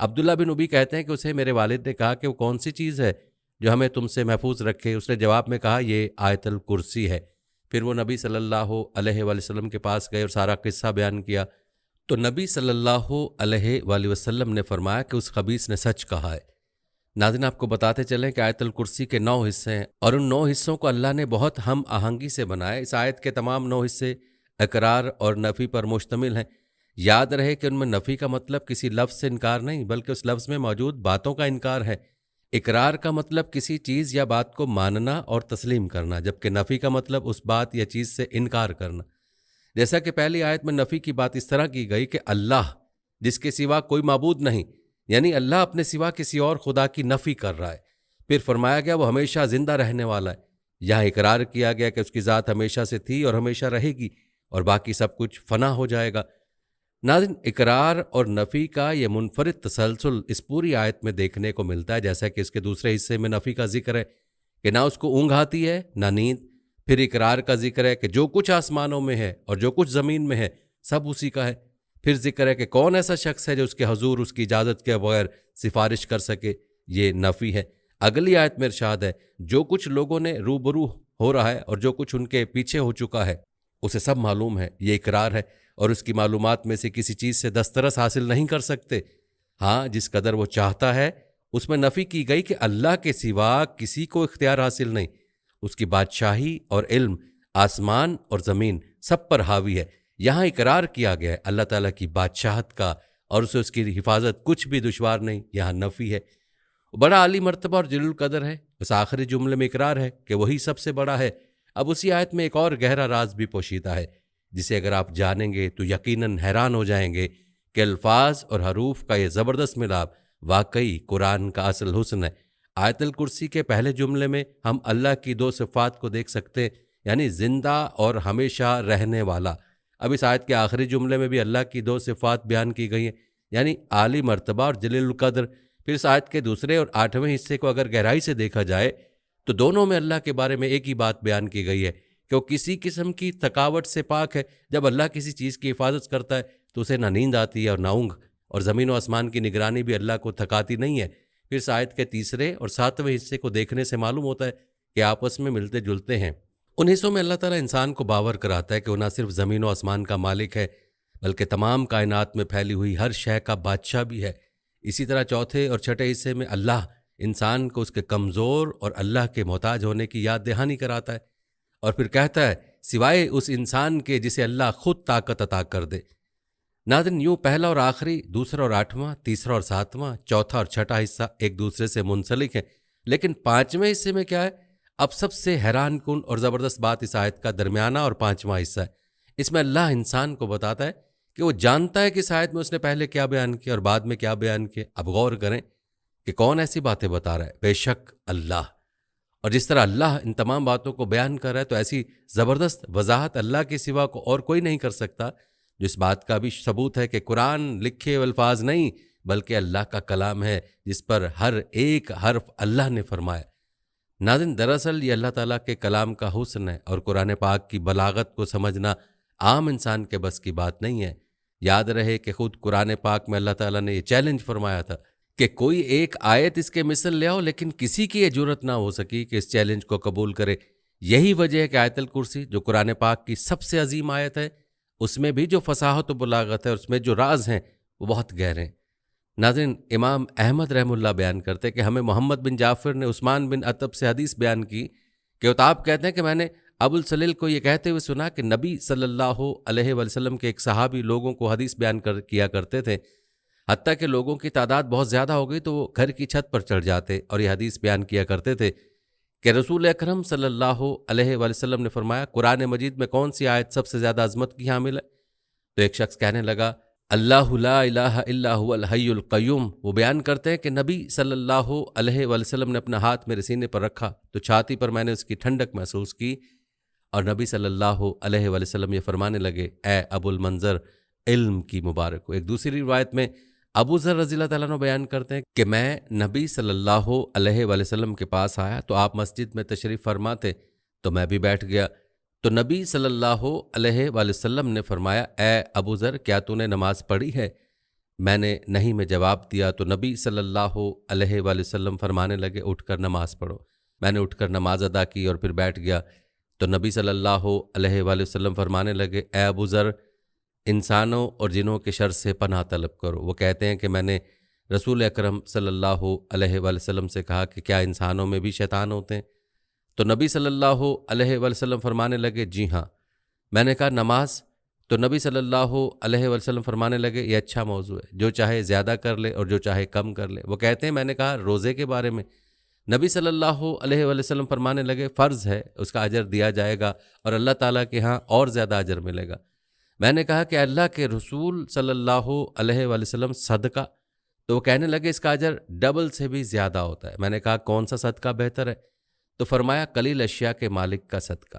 عبداللہ بن ابی کہتے ہیں کہ اسے میرے والد نے کہا کہ وہ کون سی چیز ہے جو ہمیں تم سے محفوظ رکھے؟ اس نے جواب میں کہا یہ آیت الکرسی ہے۔ پھر وہ نبی صلی اللہ علیہ وآلہ وسلم کے پاس گئے اور سارا قصہ بیان کیا تو نبی صلی اللہ علیہ وآلہ وسلم نے فرمایا کہ اس خبیث نے سچ کہا ہے۔ ناظرین، آپ کو بتاتے چلیں کہ آیت الکرسی کے 9 حصے ہیں اور ان 9 حصوں کو اللہ نے بہت ہم آہنگی سے بنایا۔ اس آیت کے تمام 9 حصے اقرار اور نفی پر مشتمل ہیں۔ یاد رہے کہ ان میں نفی کا مطلب کسی لفظ سے انکار نہیں بلکہ اس لفظ میں موجود باتوں کا انکار ہے۔ اقرار کا مطلب کسی چیز یا بات کو ماننا اور تسلیم کرنا، جبکہ نفی کا مطلب اس بات یا چیز سے انکار کرنا۔ جیسا کہ پہلی آیت میں نفی کی بات اس طرح کی گئی کہ اللہ جس کے سوا کوئی معبود نہیں، یعنی اللہ اپنے سوا کسی اور خدا کی نفی کر رہا ہے۔ پھر فرمایا گیا وہ ہمیشہ زندہ رہنے والا ہے۔ یہاں اقرار کیا گیا کہ اس کی ذات ہمیشہ سے تھی اور ہمیشہ رہے گی اور باقی سب کچھ فنا ہو جائے گا۔ ناظرین، اقرار اور نفی کا یہ منفرد تسلسل اس پوری آیت میں دیکھنے کو ملتا ہے، جیسا کہ اس کے دوسرے حصے میں نفی کا ذکر ہے کہ نہ اس کو اونگ آتی ہے نہ نیند۔ پھر اقرار کا ذکر ہے کہ جو کچھ آسمانوں میں ہے اور جو کچھ زمین میں ہے سب اسی کا ہے۔ پھر ذکر ہے کہ کون ایسا شخص ہے جو اس کے حضور اس کی اجازت کے بغیر سفارش کر سکے، یہ نفی ہے۔ اگلی آیت میں ارشاد ہے جو کچھ لوگوں نے روبرو ہو رہا ہے اور جو کچھ ان کے پیچھے ہو چکا ہے اسے سب معلوم ہے، یہ اقرار ہے، اور اس کی معلومات میں سے کسی چیز سے دسترس حاصل نہیں کر سکتے۔ ہاں، جس قدر وہ چاہتا ہے۔ اس میں نفی کی گئی کہ اللہ کے سوا کسی کو اختیار حاصل نہیں، اس کی بادشاہی اور علم آسمان اور زمین سب پر حاوی ہے۔ یہاں اقرار کیا گیا ہے اللہ تعالیٰ کی بادشاہت کا اور اسے اس کی حفاظت کچھ بھی دشوار نہیں، یہاں نفی ہے۔ بڑا عالی مرتبہ اور جلیل القدر ہے، اس آخری جملے میں اقرار ہے کہ وہی سب سے بڑا ہے۔ اب اسی آیت میں ایک اور گہرا راز بھی پوشیدہ ہے جسے اگر آپ جانیں گے تو یقیناً حیران ہو جائیں گے کہ الفاظ اور حروف کا یہ زبردست ملاپ واقعی قرآن کا اصل حسن ہے۔ آیت الکرسی کے پہلے جملے میں ہم اللہ کی 2 صفات کو دیکھ سکتے ہیں، یعنی زندہ اور ہمیشہ رہنے والا۔ اب اس آیت کے آخری جملے میں بھی اللہ کی 2 صفات بیان کی گئی ہیں، یعنی عالی مرتبہ اور جلیل القدر۔ پھر اس آیت کے دوسرے اور 8ویں حصے کو اگر گہرائی سے دیکھا جائے تو دونوں میں اللہ کے بارے میں ایک ہی بات بیان کی گئی ہے کہ وہ کسی قسم کی تھکاوٹ سے پاک ہے۔ جب اللہ کسی چیز کی حفاظت کرتا ہے تو اسے نہ نیند آتی ہے اور نہ اونگ، اور زمین و آسمان کی نگرانی بھی اللہ کو تھکاتی نہیں ہے۔ پھر اس آیت کے تیسرے اور 7ویں حصے کو دیکھنے سے معلوم ہوتا ہے کہ آپس میں ملتے جلتے ہیں۔ ان حصوں میں اللہ تعالیٰ انسان کو باور کراتا ہے کہ وہ نہ صرف زمین و آسمان کا مالک ہے بلکہ تمام کائنات میں پھیلی ہوئی ہر شے کا بادشاہ بھی ہے۔ اسی طرح چوتھے اور چھٹے حصے میں اللہ انسان کو اس کے کمزور اور اللہ کے محتاج ہونے کی یاد دہانی کراتا ہے اور پھر کہتا ہے سوائے اس انسان کے جسے اللہ خود طاقت عطا کر دے۔ ناظرین، یوں پہلا اور آخری، دوسرا اور 8واں، تیسرا اور 7واں، چوتھا اور چھٹا حصہ ایک دوسرے سے منسلک ہیں، لیکن 5ویں حصے میں کیا ہے؟ اب سب سے حیران کن اور زبردست بات اس آیت کا درمیانہ اور 5واں حصہ ہے۔ اس میں اللہ انسان کو بتاتا ہے کہ وہ جانتا ہے کہ اس آیت میں اس نے پہلے کیا بیان کیا اور بعد میں کیا بیان کیا۔ اب غور کریں کہ کون ایسی باتیں بتا رہا ہے؟ بے شک اللہ۔ اور جس طرح اللہ ان تمام باتوں کو بیان کر رہا ہے تو ایسی زبردست وضاحت اللہ کے سوا کو اور کوئی نہیں کر سکتا، جو اس بات کا بھی ثبوت ہے کہ قرآن لکھے ہوئے الفاظ نہیں بلکہ اللہ کا کلام ہے جس پر ہر ایک حرف اللہ نے فرمایا۔ ناظرین، دراصل یہ اللہ تعالیٰ کے کلام کا حسن ہے اور قرآن پاک کی بلاغت کو سمجھنا عام انسان کے بس کی بات نہیں ہے۔ یاد رہے کہ خود قرآن پاک میں اللہ تعالیٰ نے یہ چیلنج فرمایا تھا کہ کوئی ایک آیت اس کے مثل لے آؤ، لیکن کسی کی یہ جرت نہ ہو سکی کہ اس چیلنج کو قبول کرے۔ یہی وجہ ہے کہ آیت الکرسی جو قرآن پاک کی سب سے عظیم آیت ہے، اس میں بھی جو فصاحت و بلاغت ہے، اس میں جو راز ہیں وہ بہت گہرے ہیں۔ ناظرین، امام احمد رحمہ اللہ بیان کرتے کہ ہمیں محمد بن جعفر نے عثمان بن عتب سے حدیث بیان کی کہ عتاب کہتے ہیں کہ میں نے ابو السلیل کو یہ کہتے ہوئے سنا کہ نبی صلی اللہ علیہ وسلم کے ایک صحابی لوگوں کو حدیث بیان کیا کرتے تھے، حتیٰ کہ لوگوں کی تعداد بہت زیادہ ہو گئی تو وہ گھر کی چھت پر چڑھ جاتے اور یہ حدیث بیان کیا کرتے تھے کہ رسول اکرم صلی اللہ علیہ وسلم نے فرمایا قرآن مجید میں کون سی آیت سب سے زیادہ عظمت کی حامل ہے؟ تو ایک شخص کہنے لگا اللہ لا الہ الا هو الحی القیوم۔ وہ بیان کرتے ہیں کہ نبی صلی اللہ علیہ وسلم نے اپنا ہاتھ میرے سینے پر رکھا تو چھاتی پر میں نے اس کی ٹھنڈک محسوس کی، اور نبی صلی اللہ علیہ وسلم یہ فرمانے لگے اے ابو المنظر، علم کی مبارک ہو۔ ایک دوسری روایت میں ابو ذر رضی اللہ تعالیٰ عنہ بیان کرتے ہیں کہ میں نبی صلی اللہ علیہ وسلم کے پاس آیا تو آپ مسجد میں تشریف فرما تھے تو میں بھی بیٹھ گیا، تو نبی صلی اللہ علیہ وسلم نے فرمایا اے ابو ذر، کیا تو نے نماز پڑھی ہے؟ میں نے نہیں میں جواب دیا تو نبی صلی اللہ علیہ وآلہ وسلم فرمانے لگے اٹھ کر نماز پڑھو۔ میں نے اٹھ کر نماز ادا کی اور پھر بیٹھ گیا تو نبی صلی اللہ علیہ وآلہ وسلم فرمانے لگے اے ابو ذر، انسانوں اور جنوں کے شر سے پناہ طلب کرو۔ وہ کہتے ہیں کہ میں نے رسول اکرم صلی اللہ علیہ وآلہ وسلم سے کہا کہ کیا انسانوں میں بھی شیطان ہوتے ہیں؟ تو نبی صلی اللہ علیہ وآلہ وسلم فرمانے لگے جی ہاں۔ میں نے کہا نماز؟ تو نبی صلی اللہ علیہ وآلہ وسلم فرمانے لگے یہ اچھا موضوع ہے، جو چاہے زیادہ کر لے اور جو چاہے کم کر لے۔ وہ کہتے ہیں میں نے کہا روزے کے بارے میں؟ نبی صلی اللہ علیہ وآلہ وسلم فرمانے لگے فرض ہے، اس کا اجر دیا جائے گا اور اللہ تعالیٰ کے ہاں اور زیادہ اجر ملے گا۔ میں نے کہا کہ اللہ کے رسول صلی اللہ علیہ وآلہ وسلم صدقہ؟ تو وہ کہنے لگے اس کا اجر ڈبل سے بھی زیادہ ہوتا ہے۔ میں نے کہا کون سا صدقہ بہتر ہے؟ تو فرمایا قلیل اشیاء کے مالک کا صدقہ،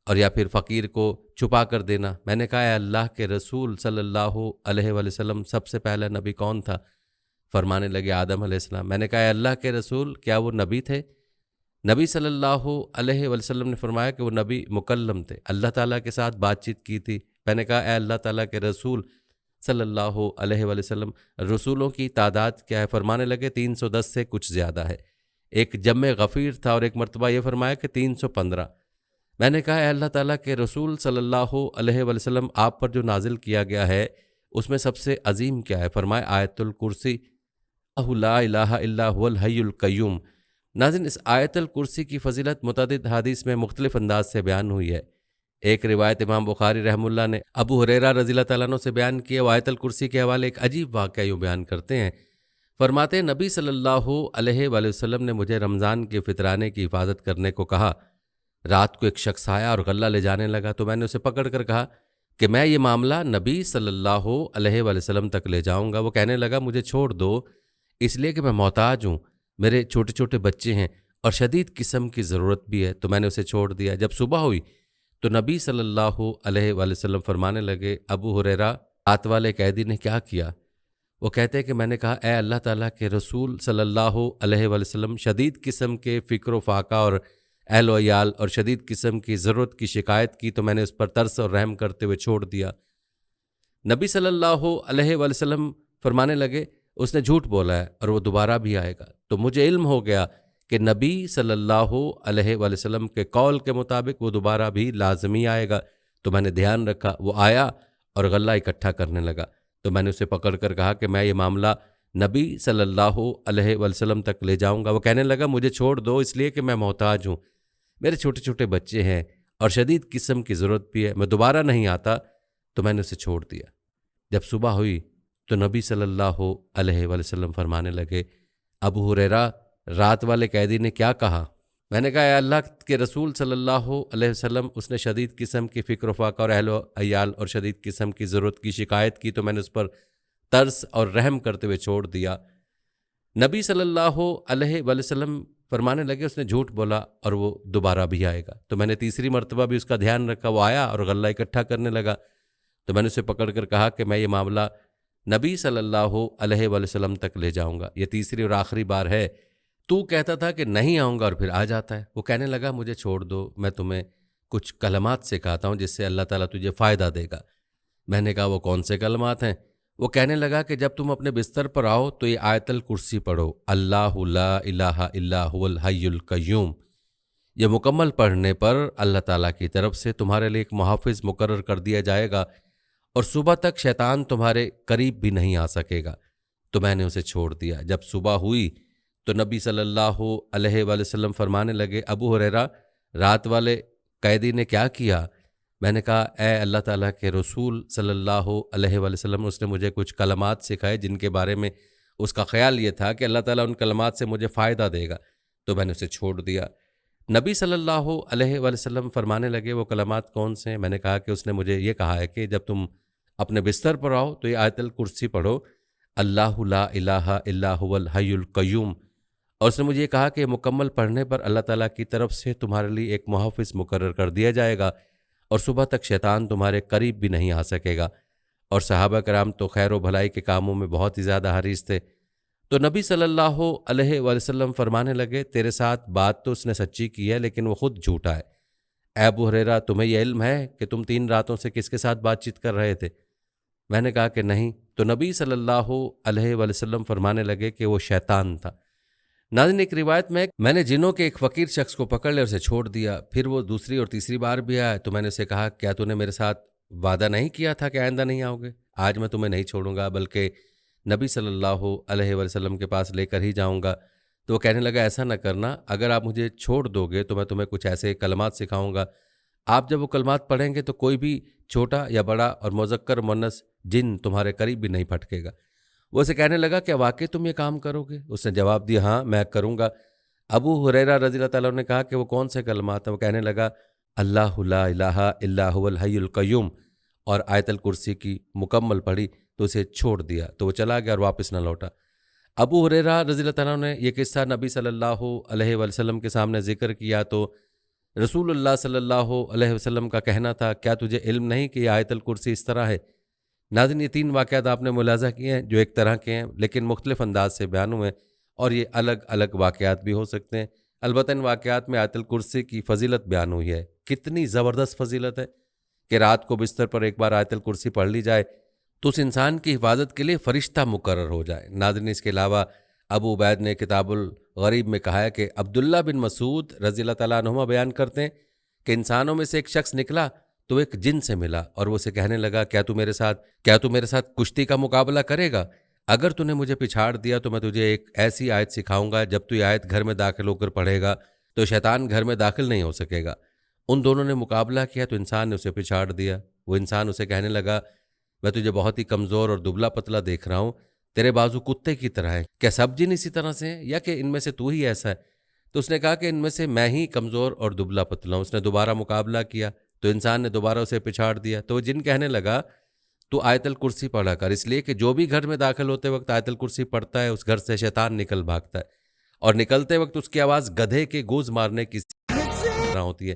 اور یا پھر فقیر کو چھپا کر دینا۔ میں نے کہا اے اللہ کے رسول صلی اللہ علیہ وآلہ وسلم سب سے پہلا نبی کون تھا؟ فرمانے لگے آدم علیہ السلام۔ میں نے کہا اے اللہ کے رسول کیا وہ نبی تھے؟ نبی صلی اللہ علیہ وآلہ وسلم نے فرمایا کہ وہ نبی مکلم تھے، اللہ تعالیٰ کے ساتھ بات چیت کی تھی۔ میں نے کہا اے اللہ تعالیٰ کے رسول صلی اللہ علیہ وآلہ وسلم رسولوں کی تعداد کیا ہے؟ فرمانے لگے 310 سے کچھ زیادہ ہے۔ ایک جمع غفیر تھا اور ایک مرتبہ یہ فرمایا کہ 315۔ میں نے کہا اے اللہ تعالیٰ کے رسول صلی اللہ علیہ وآلہ وسلم آپ پر جو نازل کیا گیا ہے اس میں سب سے عظیم کیا ہے؟ فرمایا آیت الکرسی، لا الہ الا هو الحی القیوم۔ ناظرین، اس آیت الکرسی کی فضیلت متعدد حدیث میں مختلف انداز سے بیان ہوئی ہے۔ ایک روایت امام بخاری رحمہ اللہ نے ابو ہریرہ رضی اللہ تعالیٰ عنہ سے بیان کی ہے۔ وہ آیت الکرسی کے حوالے ایک عجیب واقعہ یوں بیان کرتے ہیں، فرماتے ہیں نبی صلی اللہ علیہ وآلہ وسلم نے مجھے رمضان کے فطرانے کی حفاظت کرنے کو کہا۔ رات کو ایک شخص آیا اور غلہ لے جانے لگا تو میں نے اسے پکڑ کر کہا کہ میں یہ معاملہ نبی صلی اللہ علیہ وآلہ وسلم تک لے جاؤں گا۔ وہ کہنے لگا مجھے چھوڑ دو، اس لیے کہ میں محتاج ہوں، میرے چھوٹے چھوٹے بچے ہیں اور شدید قسم کی ضرورت بھی ہے۔ تو میں نے اسے چھوڑ دیا۔ جب صبح ہوئی تو نبی صلی اللہ علیہ وآلہ وسلم فرمانے لگے ابو ہریرہ، رات والے قیدی نے کیا کیا؟ وہ کہتے ہیں کہ میں نے کہا اے اللہ تعالیٰ کے رسول صلی اللہ علیہ وآلہ وسلم شدید قسم کے فکر و فاقہ اور اہل و عیال اور شدید قسم کی ضرورت کی شکایت کی تو میں نے اس پر ترس اور رحم کرتے ہوئے چھوڑ دیا۔ نبی صلی اللہ علیہ وآلہ وسلم فرمانے لگے اس نے جھوٹ بولا ہے اور وہ دوبارہ بھی آئے گا۔ تو مجھے علم ہو گیا کہ نبی صلی اللہ علیہ وآلہ وسلم کے قول کے مطابق وہ دوبارہ بھی لازمی آئے گا۔ تو میں نے دھیان رکھا، وہ آیا اور غلہ اکٹھا کرنے لگا۔ تو میں نے اسے پکڑ کر کہا کہ میں یہ معاملہ نبی صلی اللہ علیہ وآلہ وسلم تک لے جاؤں گا۔ وہ کہنے لگا مجھے چھوڑ دو، اس لیے کہ میں محتاج ہوں، میرے چھوٹے چھوٹے بچے ہیں اور شدید قسم کی ضرورت بھی ہے، میں دوبارہ نہیں آتا۔ تو میں نے اسے چھوڑ دیا۔ جب صبح ہوئی تو نبی صلی اللہ علیہ وآلہ وسلم فرمانے لگے ابو ہریرہ، رات والے قیدی نے کیا کہا؟ میں نے کہا اے اللہ کے رسول صلی اللہ علیہ وسلم اس نے شدید قسم کی فکر و فاقہ اور اہل و عیال اور شدید قسم کی ضرورت کی شکایت کی تو میں نے اس پر ترس اور رحم کرتے ہوئے چھوڑ دیا۔ نبی صلی اللہ علیہ وآلہ وسلم فرمانے لگے اس نے جھوٹ بولا اور وہ دوبارہ بھی آئے گا۔ تو میں نے تیسری مرتبہ بھی اس کا دھیان رکھا، وہ آیا اور غلہ اکٹھا کرنے لگا۔ تو میں نے اسے پکڑ کر کہا کہ میں یہ معاملہ نبی صلی اللہ علیہ وآلہ وسلم تک لے جاؤں گا، یہ تیسری اور آخری بار ہے۔ تو کہتا تھا کہ نہیں آؤں گا اور پھر آ جاتا ہے۔ وہ کہنے لگا مجھے چھوڑ دو، میں تمہیں کچھ کلمات سکھاتا ہوں جس سے اللہ تعالیٰ تجھے فائدہ دے گا۔ میں نے کہا وہ کون سے کلمات ہیں؟ وہ کہنے لگا کہ جب تم اپنے بستر پر آؤ تو یہ آیت الکرسی پڑھو، اللہ لا الہ الا هو الحی القیوم۔ یہ مکمل پڑھنے پر اللہ تعالیٰ کی طرف سے تمہارے لیے ایک محافظ مقرر کر دیا جائے گا اور صبح تک شیطان تمہارے قریب بھی نہیں آ سکے گا۔ تو میں نے اسے چھوڑ دیا۔ جب صبح ہوئی تو نبی صلی اللہ علیہ وآلہ وسلم فرمانے لگے ابو ہریرہ، رات والے قیدی نے کیا کیا؟ میں نے کہا اے اللہ تعالیٰ کے رسول صلی اللہ علیہ وآلہ وسلم اس نے مجھے کچھ کلمات سکھائے جن کے بارے میں اس کا خیال یہ تھا کہ اللہ تعالیٰ ان کلمات سے مجھے فائدہ دے گا۔ تو میں نے اسے چھوڑ دیا۔ نبی صلی اللہ علیہ وآلہ وسلم فرمانے لگے وہ کلمات کون سے ہیں؟ میں نے کہا کہ اس نے مجھے یہ کہا ہے کہ جب تم اپنے بستر پر آؤ تو یہ آیت الکرسی پڑھو، اللہ لا الہ الا هو الحی القیوم، اور اس نے مجھے یہ کہا کہ مکمل پڑھنے پر اللہ تعالیٰ کی طرف سے تمہارے لیے ایک محافظ مقرر کر دیا جائے گا اور صبح تک شیطان تمہارے قریب بھی نہیں آ سکے گا۔ اور صحابہ کرام تو خیر و بھلائی کے کاموں میں بہت ہی زیادہ حریص تھے۔ تو نبی صلی اللہ علیہ وآلہ وسلم فرمانے لگے تیرے ساتھ بات تو اس نے سچی کی ہے لیکن وہ خود جھوٹا ہے۔ اے ابو ہریرہ، تمہیں یہ علم ہے کہ تم 3 راتوں سے کس کے ساتھ بات چیت کر رہے تھے؟ میں نے کہا کہ نہیں، تو نبی صلی اللہ علیہ وآلہ وسلم فرمانے لگے کہ وہ شیطان تھا۔ ناظرین، ایک روایت میں نے جنوں کے ایک فقیر شخص کو پکڑ لیا اور اسے چھوڑ دیا، پھر وہ دوسری اور تیسری بار بھی آیا تو میں نے اسے کہا کیا تو نے میرے ساتھ وعدہ نہیں کیا تھا کہ آئندہ نہیں آؤ گے؟ آج میں تمہیں نہیں چھوڑوں گا بلکہ نبی صلی اللہ علیہ وآلہ وسلم کے پاس لے کر ہی جاؤں گا۔ تو وہ کہنے لگا ایسا نہ کرنا، اگر آپ مجھے چھوڑ دو گے تو میں تمہیں کچھ ایسے کلمات سکھاؤں گا، آپ جب وہ کلمات پڑھیں گے تو کوئی بھی چھوٹا یا بڑا اور مذکر مؤنث جن تمہارے قریب بھی نہیں پھٹکے گا۔ وہ اسے کہنے لگا کہ واقعی تم یہ کام کرو گے؟ اس نے جواب دیا ہاں میں کروں گا۔ ابو ہریرہ رضی اللہ تعالیٰ عنہ نے کہا کہ وہ کون سے کلمات ہیں؟ وہ کہنے لگا اللہ لا الہ الا هو الحی القیوم، اور آیت الکرسی کی مکمل پڑھی تو اسے چھوڑ دیا، تو وہ چلا گیا اور واپس نہ لوٹا۔ ابو ہریرہ رضی اللہ تعالیٰ عنہ نے یہ قصہ نبی صلی اللہ علیہ وآلہ وسلم کے سامنے ذکر کیا تو رسول اللہ صلی اللہ علیہ وسلم کا کہنا تھا کیا تجھے علم نہیں کہ یہ آیت الکرسی اس طرح ہے؟ ناظرین، یہ 3 واقعات آپ نے ملاحظہ کیے ہیں جو ایک طرح کے ہیں لیکن مختلف انداز سے بیان ہوئے، اور یہ الگ الگ واقعات بھی ہو سکتے ہیں۔ البتہ ان واقعات میں آیت الکرسی کی فضیلت بیان ہوئی ہے۔ کتنی زبردست فضیلت ہے کہ رات کو بستر پر ایک بار آیت الکرسی پڑھ لی جائے تو اس انسان کی حفاظت کے لیے فرشتہ مقرر ہو جائے۔ ناظرین، اس کے علاوہ ابو عبید نے کتاب الغریب میں کہا ہے کہ عبداللہ بن مسعود رضی اللہ تعالیٰ عنہما بیان کرتے ہیں کہ انسانوں میں سے ایک شخص نکلا تو ایک جن سے ملا اور وہ اسے کہنے لگا کیا تو میرے ساتھ کشتی کا مقابلہ کرے گا؟ اگر تو نے مجھے پچھاڑ دیا تو میں تجھے ایک ایسی آیت سکھاؤں گا، جب تو یہ آیت گھر میں داخل ہو کر پڑھے گا تو شیطان گھر میں داخل نہیں ہو سکے گا۔ ان دونوں نے مقابلہ کیا تو انسان نے اسے پچھاڑ دیا۔ وہ انسان اسے کہنے لگا میں تجھے بہت ہی کمزور اور دبلا پتلا دیکھ رہا ہوں، تیرے بازو کتے کی طرح ہیں، کیا سب جن اسی طرح سے ہیں یا کہ ان میں سے تو ہی ایسا ہے؟ تو اس نے کہا کہ ان میں سے میں ہی کمزور اور دبلا پتلا ہوں۔ اس نے دوبارہ مقابلہ کیا تو انسان نے دوبارہ اسے پچھاڑ دیا۔ تو وہ جن کہنے لگا تو آیت الکرسی پڑھا کر، اس لیے کہ جو بھی گھر میں داخل ہوتے وقت آیت الکرسی پڑھتا ہے اس گھر سے شیطان نکل بھاگتا ہے، اور نکلتے وقت اس کی آواز گدھے کے گوز مارنے کی طرح ہوتی ہے۔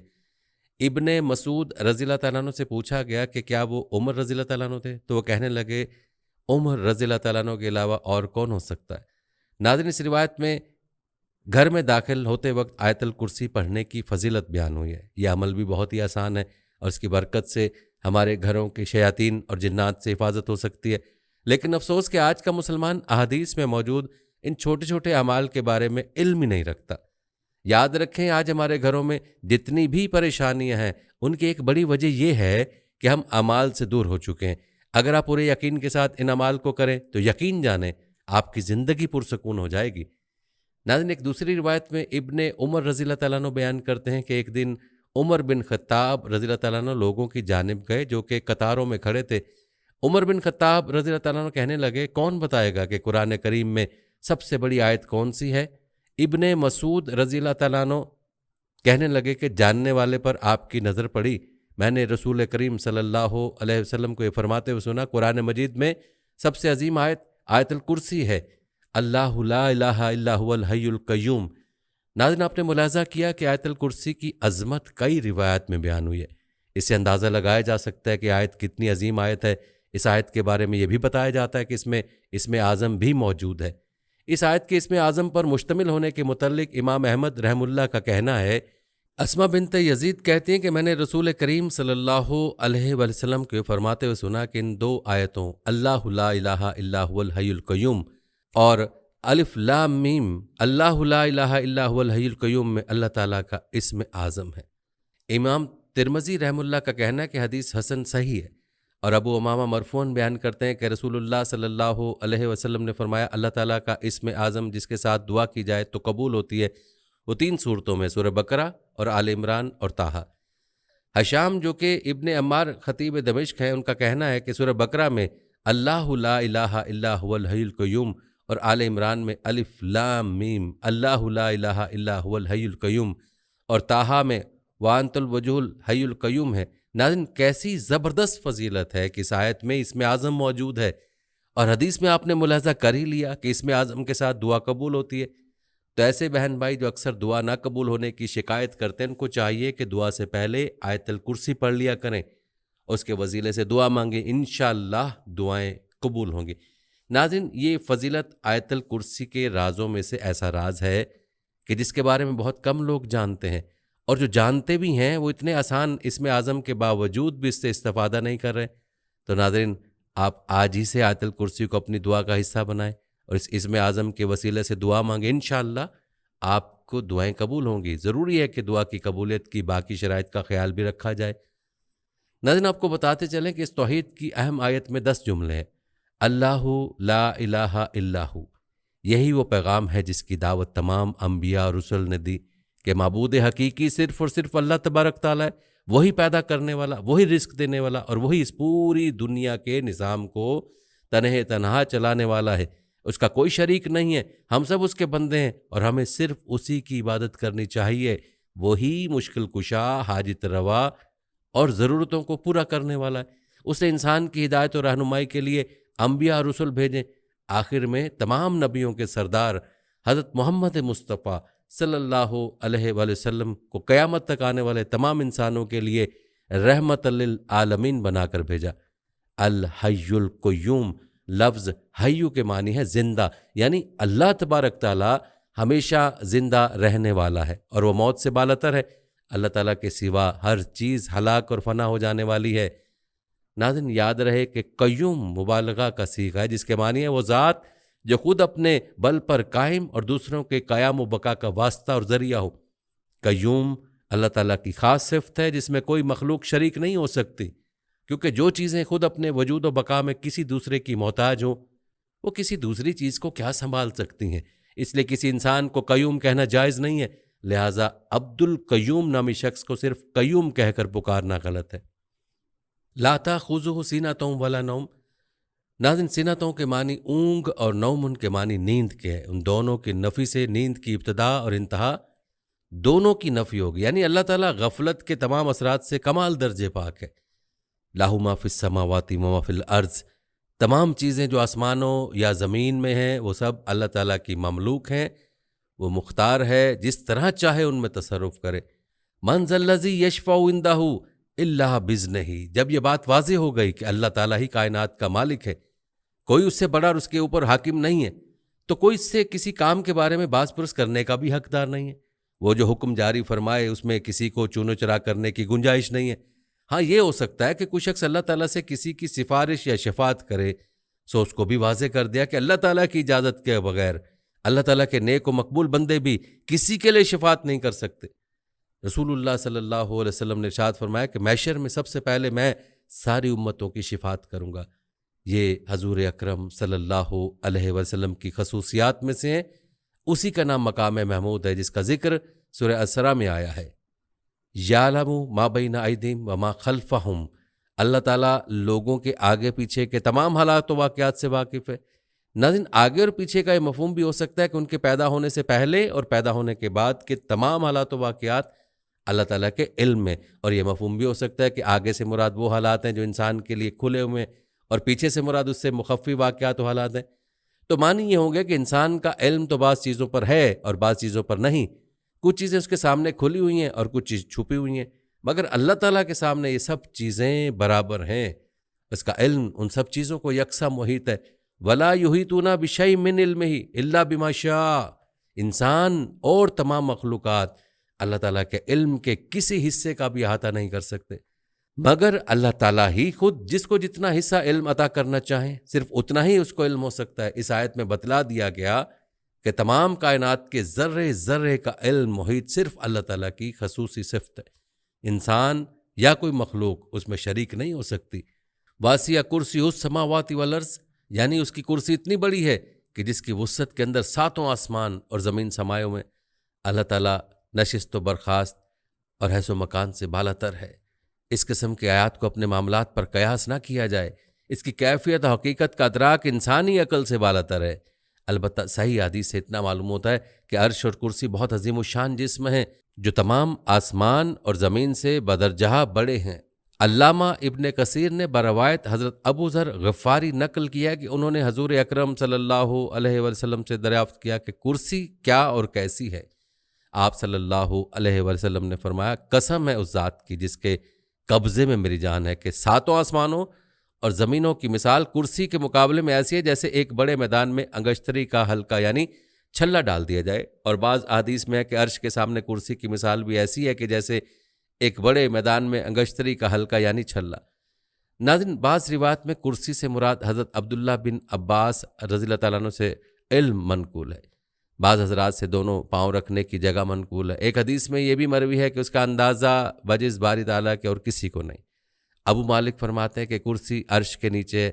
ابن مسعود رضی اللہ تعالیٰ عنہ سے پوچھا گیا کہ کیا وہ عمر رضی اللہ تعالیٰ عنہ تھے؟ تو وہ کہنے لگے عمر رضی اللہ تعالیٰ عنہ کے علاوہ اور کون ہو سکتا ہے؟ ناظرین، اس روایت میں گھر میں داخل ہوتے وقت آیت الکرسی پڑھنے کی فضیلت بیان ہوئی ہے۔ یہ عمل بھی بہت ہی آسان ہے اور اس کی برکت سے ہمارے گھروں کے شیاطین اور جنات سے حفاظت ہو سکتی ہے۔ لیکن افسوس کہ آج کا مسلمان احادیث میں موجود ان چھوٹے چھوٹے اعمال کے بارے میں علم ہی نہیں رکھتا۔ یاد رکھیں، آج ہمارے گھروں میں جتنی بھی پریشانیاں ہیں ان کی ایک بڑی وجہ یہ ہے کہ ہم اعمال سے دور ہو چکے ہیں۔ اگر آپ پورے یقین کے ساتھ ان اعمال کو کریں تو یقین جانیں آپ کی زندگی پرسکون ہو جائے گی۔ ناظرین، ایک دوسری روایت میں ابن عمر رضی اللہ تعالیٰ عنہ بیان کرتے ہیں کہ ایک دن عمر بن خطاب رضی اللہ تعالیٰ عنہ لوگوں کی جانب گئے جو کہ قطاروں میں کھڑے تھے۔ عمر بن خطاب رضی اللہ تعالیٰ عنہ کہنے لگے کون بتائے گا کہ قرآن کریم میں سب سے بڑی آیت کون سی ہے؟ ابن مسعود رضی اللہ تعالیٰ عنہ کہنے لگے کہ جاننے والے پر آپ کی نظر پڑی، میں نے رسول کریم صلی اللہ علیہ وسلم کو یہ فرماتے ہوئے سنا قرآن مجید میں سب سے عظیم آیت آیت الکرسی ہے، اللہ لا الہ الا هو الحی القیوم۔ ناظرین، آپ نے ملاحظہ کیا کہ آیت الکرسی کی عظمت کئی روایات میں بیان ہوئی ہے۔ اس سے اندازہ لگایا جا سکتا ہے کہ آیت کتنی عظیم آیت ہے۔ اس آیت کے بارے میں یہ بھی بتایا جاتا ہے کہ اس میں اعظم بھی موجود ہے۔ اس آیت کے اسم اعظم پر مشتمل ہونے کے متعلق امام احمد رحم اللہ کا کہنا ہے، اسما بنت یزید کہتی ہیں کہ میں نے رسول کریم صلی اللہ علیہ وآلہ وسلم کو فرماتے ہوئے سنا کہ ان 2 آیتوں اللہ لا الہ الا هو الحی القیوم اور الف لام میم اللہ لا الہ الا هو الحی القیوم میں اللہ تعالیٰ کا اسم اعظم ہے۔ امام ترمذی رحم اللہ کا کہنا ہے کہ حدیث حسن صحیح ہے، اور ابو امامہ مرفوعاً بیان کرتے ہیں کہ رسول اللہ صلی اللہ علیہ وسلم نے فرمایا اللہ تعالیٰ کا اسم اعظم جس کے ساتھ دعا کی جائے تو قبول ہوتی ہے، وہ 3 صورتوں میں سورہ بقرہ اور آل عمران اور طٰہٰ۔ حشام جو کہ ابن عمار خطیب دمشق ہیں، ان کا کہنا ہے کہ سورہ بقرہ میں اللہ لا الہ الا هو الحی القیوم اور آل عمران میں الف لام میم اللہ لا الہ الا هو الحی القیوم اور طٰہٰ میں وانت الوجہ الحی القیوم ہے۔ ناظرین، کیسی زبردست فضیلت ہے کہ اس آیت میں اسم اعظم موجود ہے، اور حدیث میں آپ نے ملاحظہ کر ہی لیا کہ اسم اعظم کے ساتھ دعا قبول ہوتی ہے۔ تو ایسے بہن بھائی جو اکثر دعا نہ قبول ہونے کی شکایت کرتے ہیں، ان کو چاہیے کہ دعا سے پہلے آیت الکرسی پڑھ لیا کریں، اس کے وسیلے سے دعا مانگیں، انشاءاللہ دعائیں قبول ہوں گی۔ ناظرین، یہ فضیلت آیت الکرسی کے رازوں میں سے ایسا راز ہے کہ جس کے بارے میں بہت کم لوگ جانتے ہیں، اور جو جانتے بھی ہیں وہ اتنے آسان اسم اعظم کے باوجود بھی اس سے استفادہ نہیں کر رہے۔ تو ناظرین، آپ آج ہی سے آیت الکرسی کو اپنی دعا کا حصہ بنائیں اور اس اسم اعظم کے وسیلے سے دعا مانگیں، انشاءاللہ آپ کو دعائیں قبول ہوں گی۔ ضروری ہے کہ دعا کی قبولیت کی باقی شرائط کا خیال بھی رکھا جائے۔ ناظرین، آپ کو بتاتے چلیں کہ اس توحید کی اہم آیت میں 10 جملے ہیں۔ اللہ لا الہ الا ہو، یہی وہ پیغام ہے جس کی دعوت تمام انبیاء اور رسل نے دی کہ معبود حقیقی صرف اور صرف اللہ تبارک تعالیٰ ہے، وہی پیدا کرنے والا، وہی رزق دینے والا، اور وہی اس پوری دنیا کے نظام کو تنہا چلانے والا ہے، اس کا کوئی شریک نہیں ہے، ہم سب اس کے بندے ہیں اور ہمیں صرف اسی کی عبادت کرنی چاہیے۔ وہی مشکل کشا، حاجت روا اور ضرورتوں کو پورا کرنے والا ہے۔ اس نے انسان کی ہدایت اور رہنمائی کے لیے انبیاء اور رسل بھیجے، آخر میں تمام نبیوں کے سردار حضرت محمد مصطفیٰ صلی اللہ علیہ وآلہ وسلم کو قیامت تک آنے والے تمام انسانوں کے لیے رحمت للعالمین بنا کر بھیجا۔ الحی القیوم، لفظ حیو کے معنی ہے زندہ، یعنی اللہ تبارک تعالیٰ ہمیشہ زندہ رہنے والا ہے اور وہ موت سے بالاتر ہے۔ اللہ تعالیٰ کے سوا ہر چیز ہلاک اور فنا ہو جانے والی ہے۔ ناظرین، یاد رہے کہ قیوم مبالغہ کا صیغہ ہے، جس کے معنی ہے وہ ذات جو خود اپنے بل پر قائم اور دوسروں کے قیام و بقا کا واسطہ اور ذریعہ ہو۔ قیوم اللہ تعالیٰ کی خاص صفت ہے جس میں کوئی مخلوق شریک نہیں ہو سکتی، کیونکہ جو چیزیں خود اپنے وجود و بقا میں کسی دوسرے کی محتاج ہوں وہ کسی دوسری چیز کو کیا سنبھال سکتی ہیں؟ اس لیے کسی انسان کو قیوم کہنا جائز نہیں ہے، لہٰذا عبد القیوم نامی شخص کو صرف قیوم کہہ کر پکارنا غلط ہے۔ لا تأخذہ سینۃ ولا نوم، ناظرین سینتوں کے معنی اونگ اور نوم کے معنی نیند کے ہیں۔ ان دونوں کی نفی سے نیند کی ابتدا اور انتہا دونوں کی نفی ہوگی، یعنی اللہ تعالیٰ غفلت کے تمام اثرات سے کمال درجے پاک ہے۔ لہ ما فی السماوات و ما فی الارض، تمام چیزیں جو آسمانوں یا زمین میں ہیں وہ سب اللہ تعالیٰ کی مملوک ہیں، وہ مختار ہے، جس طرح چاہے ان میں تصرف کرے۔ من ذا الذی یشفع عندہ الا باذنہ، جب یہ بات واضح ہو گئی کہ اللہ تعالیٰ ہی کائنات کا مالک ہے، کوئی اس سے بڑا اور اس کے اوپر حاکم نہیں ہے، تو کوئی اس سے کسی کام کے بارے میں باز پرس کرنے کا بھی حقدار نہیں ہے۔ وہ جو حکم جاری فرمائے اس میں کسی کو چون و چرا کرنے کی گنجائش نہیں ہے۔ ہاں، یہ ہو سکتا ہے کہ کوئی شخص اللہ تعالیٰ سے کسی کی سفارش یا شفاعت کرے، سو اس کو بھی واضح کر دیا کہ اللہ تعالیٰ کی اجازت کے بغیر اللہ تعالیٰ کے نیک و مقبول بندے بھی کسی کے لیے شفاعت نہیں کر سکتے۔ رسول اللہ صلی اللہ علیہ وسلم نے ارشاد فرمایا کہ محشر میں سب سے پہلے میں ساری امتوں کی شفاعت کروں گا۔ یہ حضور اکرم صلی اللہ علیہ وسلم کی خصوصیات میں سے ہیں۔ اسی کا نام مقام محمود ہے، جس کا ذکر سورہ اسراء میں آیا ہے۔ یعلم ما بین ایدیہم وما خلفہم، اللہ تعالیٰ لوگوں کے آگے پیچھے کے تمام حالات و واقعات سے واقف ہے۔ ناظرین، آگے اور پیچھے کا یہ مفہوم بھی ہو سکتا ہے کہ ان کے پیدا ہونے سے پہلے اور پیدا ہونے کے بعد کے تمام حالات و واقعات اللہ تعالیٰ کے علم میں، اور یہ مفہوم بھی ہو سکتا ہے کہ آگے سے مراد وہ حالات ہیں جو انسان کے لیے کھلے ہوئے ہیں اور پیچھے سے مراد اس سے مخفی واقعات و حالات ہیں۔ تو معنی یہ ہوں گے کہ انسان کا علم تو بعض چیزوں پر ہے اور بعض چیزوں پر نہیں، کچھ چیزیں اس کے سامنے کھلی ہوئی ہیں اور کچھ چیز چھپی ہوئی ہیں، مگر اللہ تعالیٰ کے سامنے یہ سب چیزیں برابر ہیں۔ اس کا علم ان سب چیزوں کو یکساں محیط ہے۔ وَلَا يُحِيطُونَ بِشَيْءٍ مِّنْ عِلْمِهِ إِلَّا بِمَا شَاءَ، انسان اور تمام مخلوقات اللہ تعالیٰ کے علم کے کسی حصے کا بھی احاطہ نہیں کر سکتے، مگر اللہ تعالیٰ ہی خود جس کو جتنا حصہ علم عطا کرنا چاہیں صرف اتنا ہی اس کو علم ہو سکتا ہے۔ اس آیت میں بتلا دیا گیا کہ تمام کائنات کے ذرے ذرے کا علم محیط صرف اللہ تعالیٰ کی خصوصی صفت ہے، انسان یا کوئی مخلوق اس میں شریک نہیں ہو سکتی۔ واسع کرسی السماوات والارض، یعنی اس کی کرسی اتنی بڑی ہے کہ جس کی وسعت کے اندر ساتوں آسمان اور زمین سمایوں میں۔ اللہ تعالیٰ نشست و برخاست اور حیث و مکان سے بالاتر ہے۔ اس قسم کی آیات کو اپنے معاملات پر قیاس نہ کیا جائے، اس کی کیفیت و حقیقت کا ادراک انسانی عقل سے بالاتر ہے۔ البتہ صحیح حدیث سے اتنا معلوم ہوتا ہے کہ عرش اور کرسی بہت عظیم الشان جسم ہیں جو تمام آسمان اور زمین سے بدرجہ بڑے ہیں۔ علامہ ابن کثیر نے بروایت حضرت ابو ذر غفاری نقل کیا کہ انہوں نے حضور اکرم صلی اللہ علیہ وسلم سے دریافت کیا کہ کرسی کیا اور کیسی ہے؟ آپ صلی اللہ علیہ وسلم نے فرمایا، قسم ہے اس ذات کی جس کے قبضے میں میری جان ہے کہ ساتوں آسمانوں اور زمینوں کی مثال کرسی کے مقابلے میں ایسی ہے جیسے ایک بڑے میدان میں انگشتری کا حلقہ یعنی چھلا ڈال دیا جائے، اور بعض احادیث میں ہے کہ عرش کے سامنے کرسی کی مثال بھی ایسی ہے کہ جیسے ایک بڑے میدان میں انگشتری کا حلقہ یعنی چھلا۔ ناظرین، بعض روایت میں کرسی سے مراد حضرت عبداللہ بن عباس رضی اللہ تعالیٰ عنہ سے علم منقول ہے، بعض حضرات سے دونوں پاؤں رکھنے کی جگہ منقول ہے۔ ایک حدیث میں یہ بھی مروی ہے کہ اس کا اندازہ بجز باری تعالیٰ کے اور کسی کو نہیں۔ ابو مالک فرماتے ہیں کہ کرسی عرش کے نیچے،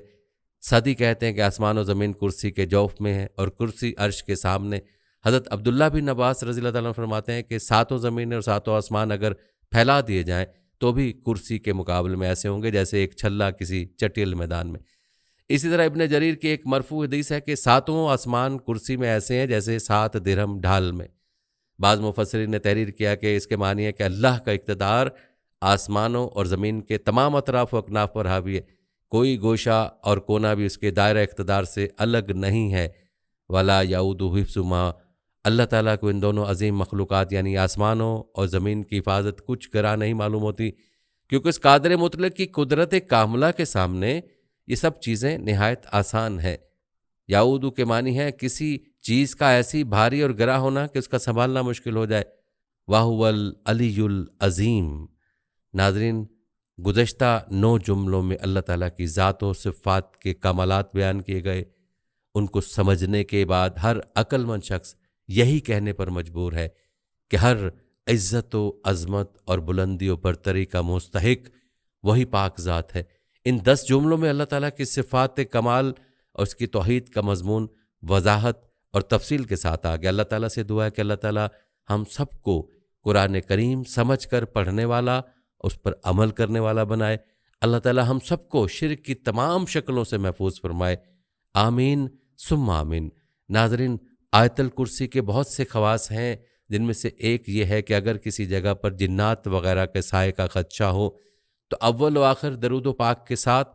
صدی کہتے ہیں کہ آسمان و زمین کرسی کے جوف میں ہے اور کرسی عرش کے سامنے۔ حضرت عبداللہ بن عباس رضی اللہ تعالیٰ عنہ فرماتے ہیں کہ ساتوں زمینیں اور ساتوں آسمان اگر پھیلا دیے جائیں تو بھی کرسی کے مقابلے میں ایسے ہوں گے جیسے ایک چھلا کسی چٹیل میدان میں۔ اسی طرح ابن جریر کی ایک مرفوع حدیث ہے کہ ساتوں آسمان کرسی میں ایسے ہیں جیسے 7 درہم ڈھال میں۔ بعض مفسرین نے تحریر کیا کہ اس کے معنی ہے کہ اللہ کا اقتدار آسمانوں اور زمین کے تمام اطراف و اکناف پر حاوی ہے، کوئی گوشہ اور کونا بھی اس کے دائرہ اقتدار سے الگ نہیں ہے۔ ولا یعود حفظہما، اللہ تعالیٰ کو ان دونوں عظیم مخلوقات یعنی آسمانوں اور زمین کی حفاظت کچھ گراں نہیں معلوم ہوتی، کیونکہ اس قادر مطلق کی قدرت کاملہ کے سامنے یہ سب چیزیں نہایت آسان ہیں۔ یعود کے معنی ہے کسی چیز کا ایسی بھاری اور گراں ہونا کہ اس کا سنبھالنا مشکل ہو جائے۔ وَهُوَ الْعَلِيُّ الْعَظِيمُ۔ ناظرین، گزشتہ 9 جملوں میں اللہ تعالیٰ کی ذات و صفات کے کمالات بیان کیے گئے۔ ان کو سمجھنے کے بعد ہر عقل مند شخص یہی کہنے پر مجبور ہے کہ ہر عزت و عظمت اور بلندی و برتری کا مستحق وہی پاک ذات ہے۔ ان 10 جملوں میں اللہ تعالیٰ کی صفات کمال اور اس کی توحید کا مضمون وضاحت اور تفصیل کے ساتھ آ گیا۔ اللہ تعالیٰ سے دعا ہے کہ اللہ تعالیٰ ہم سب کو قرآن کریم سمجھ کر پڑھنے والا، اس پر عمل کرنے والا بنائے۔ اللہ تعالیٰ ہم سب کو شرک کی تمام شکلوں سے محفوظ فرمائے، آمین ثم آمین۔ ناظرین، آیت الکرسی کے بہت سے خواص ہیں، جن میں سے ایک یہ ہے کہ اگر کسی جگہ پر جنات وغیرہ کے سائے کا خدشہ ہو تو اول و آخر درود و پاک کے ساتھ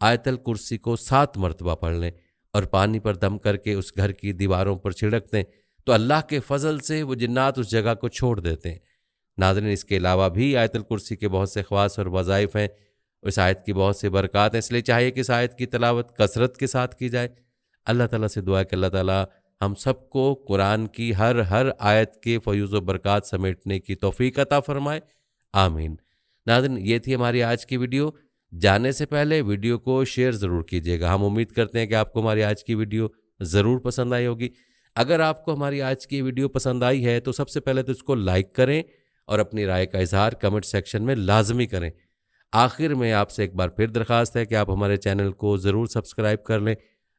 آیت الکرسی کو 7 مرتبہ پڑھ لیں اور پانی پر دم کر کے اس گھر کی دیواروں پر چھڑک دیں تو اللہ کے فضل سے وہ جنات اس جگہ کو چھوڑ دیتے ہیں۔ ناظرین، اس کے علاوہ بھی آیت الکرسی کے بہت سے خواص اور وظائف ہیں، اس آیت کی بہت سے برکات ہیں، اس لیے چاہیے کہ اس آیت کی تلاوت کثرت کے ساتھ کی جائے۔ اللہ تعالیٰ سے دعا ہے کہ اللہ تعالیٰ ہم سب کو قرآن کی ہر آیت کے فیوز و برکات سمیٹنے کی توفیق عطا فرمائے، آمین۔ ناظرین، یہ تھی ہماری آج کی ویڈیو۔ جانے سے پہلے ویڈیو کو شیئر ضرور کیجیے گا۔ ہم امید کرتے ہیں کہ آپ کو ہماری آج کی ویڈیو ضرور پسند آئی ہوگی۔ اگر آپ کو ہماری آج کی ویڈیو پسند آئی ہے تو سب سے پہلے تو اس کو لائک کریں اور اپنی رائے کا اظہار کمنٹ سیکشن میں لازمی کریں۔ آخر میں آپ سے ایک بار پھر درخواست ہے کہ آپ ہمارے چینل کو ضرور سبسکرائب کر لیں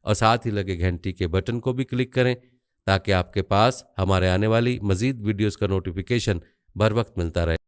اور ساتھ ہی لگے گھنٹی کے بٹن کو بھی کلک کریں تاکہ آپ کے پاس ہمارے آنے والی مزید ویڈیوز کا نوٹیفیکیشن بر وقت ملتا رہے۔